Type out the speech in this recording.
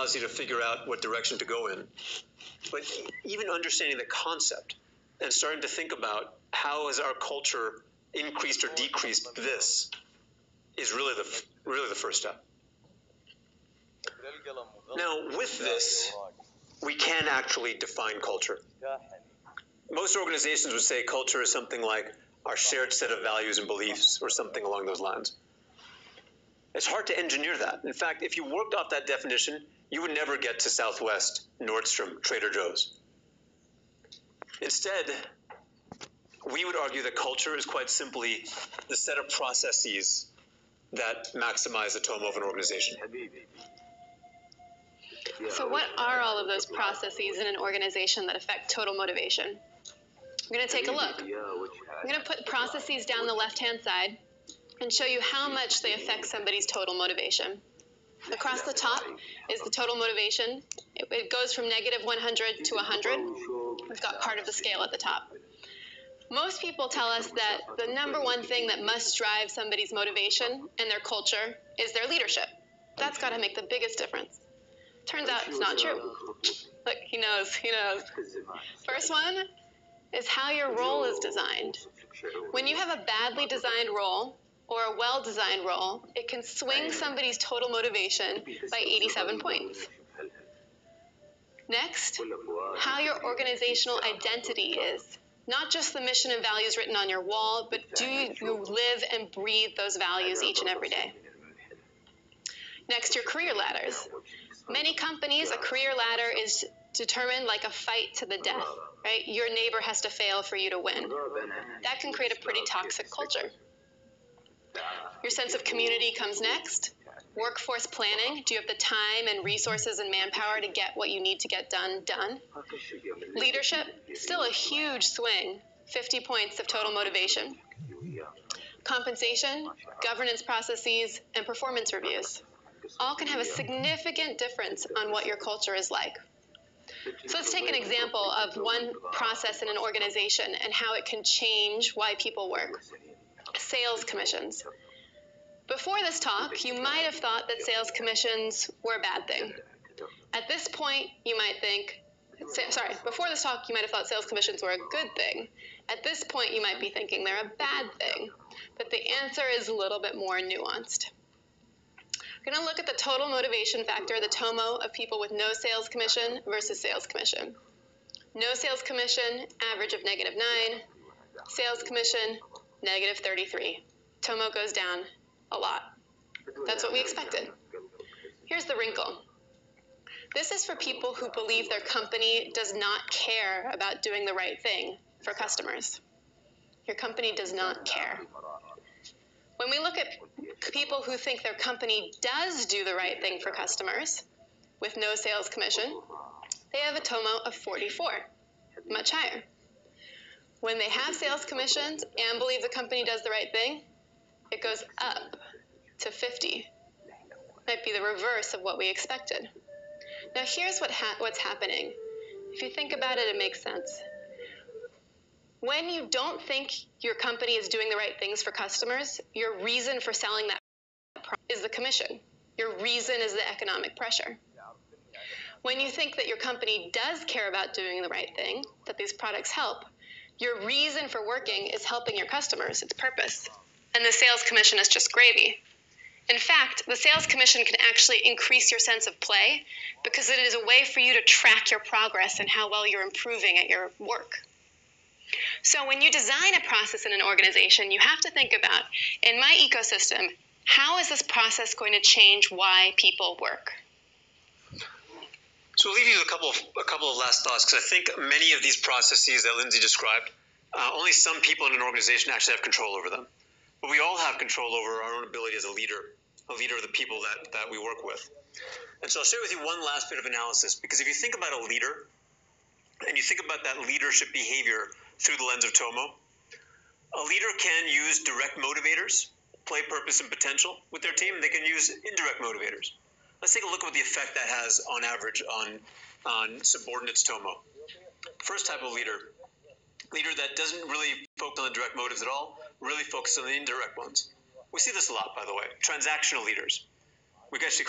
allows you to figure out what direction to go in. But even understanding the concept and starting to think about how has our culture increased or decreased this is really the first step. Now, with this, we can actually define culture. Most organizations would say culture is something like our shared set of values and beliefs or something along those lines. It's hard to engineer that. In fact, if you worked off that definition, you would never get to Southwest, Nordstrom, Trader Joe's. Instead, we would argue that culture is quite simply the set of processes that maximize the TOMO of an organization. So what are all of those processes in an organization that affect total motivation? We're going to take a look. I'm going to put processes down the left-hand side and show you how much they affect somebody's total motivation. Across the top is the total motivation. It goes from negative 100 to 100. We've got part of the scale at the top. Most people tell us that the number one thing that must drive somebody's motivation and their culture is their leadership. That's got to make the biggest difference. Turns out it's not true. Look, he knows. First one is how your role is designed. When you have a badly designed role or a well-designed role, it can swing somebody's total motivation by 87 points. Next, how your organizational identity is. Not just the mission and values written on your wall, but do you live and breathe those values each and every day? Next, your career ladders. Many companies, a career ladder is determined like a fight to the death, right? Your neighbor has to fail for you to win. That can create a pretty toxic culture. Your sense of community comes next. Workforce planning. Do you have the time and resources and manpower to get what you need to get done? Leadership, still a huge swing, 50 points of total motivation. Compensation, governance processes, and performance reviews. All can have a significant difference on what your culture is like. So let's take an example of one process in an organization and how it can change why people work. Sales commissions. Before this talk, you might have thought that sales commissions were a bad thing. At this point, you might think, before this talk, you might have thought sales commissions were a good thing. At this point, you might be thinking they're a bad thing. But the answer is a little bit more nuanced. We're going to look at the total motivation factor, the TOMO, of people with no sales commission versus sales commission. No sales commission, average of -9. Sales commission, -33. TOMO goes down a lot. That's what we expected. Here's the wrinkle. This is for people who believe their company does not care about doing the right thing for customers. Your company does not care. When we look at people who think their company does do the right thing for customers with no sales commission, they have a TOMO of 44, much higher. When they have sales commissions and believe the company does the right thing, it goes up to 50. Might be the reverse of what we expected. Now here's what's happening. If you think about it, it makes sense. When you don't think your company is doing the right things for customers, your reason for selling that is the commission. Your reason is the economic pressure. When you think that your company does care about doing the right thing, that these products help, your reason for working is helping your customers, its purpose. And the sales commission is just gravy. In fact, the sales commission can actually increase your sense of play because it is a way for you to track your progress and how well you're improving at your work. So when you design a process in an organization, you have to think about, in my ecosystem, how is this process going to change why people work? So I'll leave you a couple of last thoughts, because I think many of these processes that Lindsay described, only some people in an organization actually have control over them. But we all have control over our own ability as a leader of the people that we work with. And so I'll share with you one last bit of analysis, because if you think about a leader, and you think about that leadership behavior through the lens of TOMO, a leader can use direct motivators, play, purpose, and potential with their team. They can use indirect motivators. Let's take a look at what the effect that has on average on subordinates TOMO. First type of leader that doesn't really focus on the direct motives at all, really focuses on the indirect ones. We see this a lot, by the way. Transactional leaders. We can actually call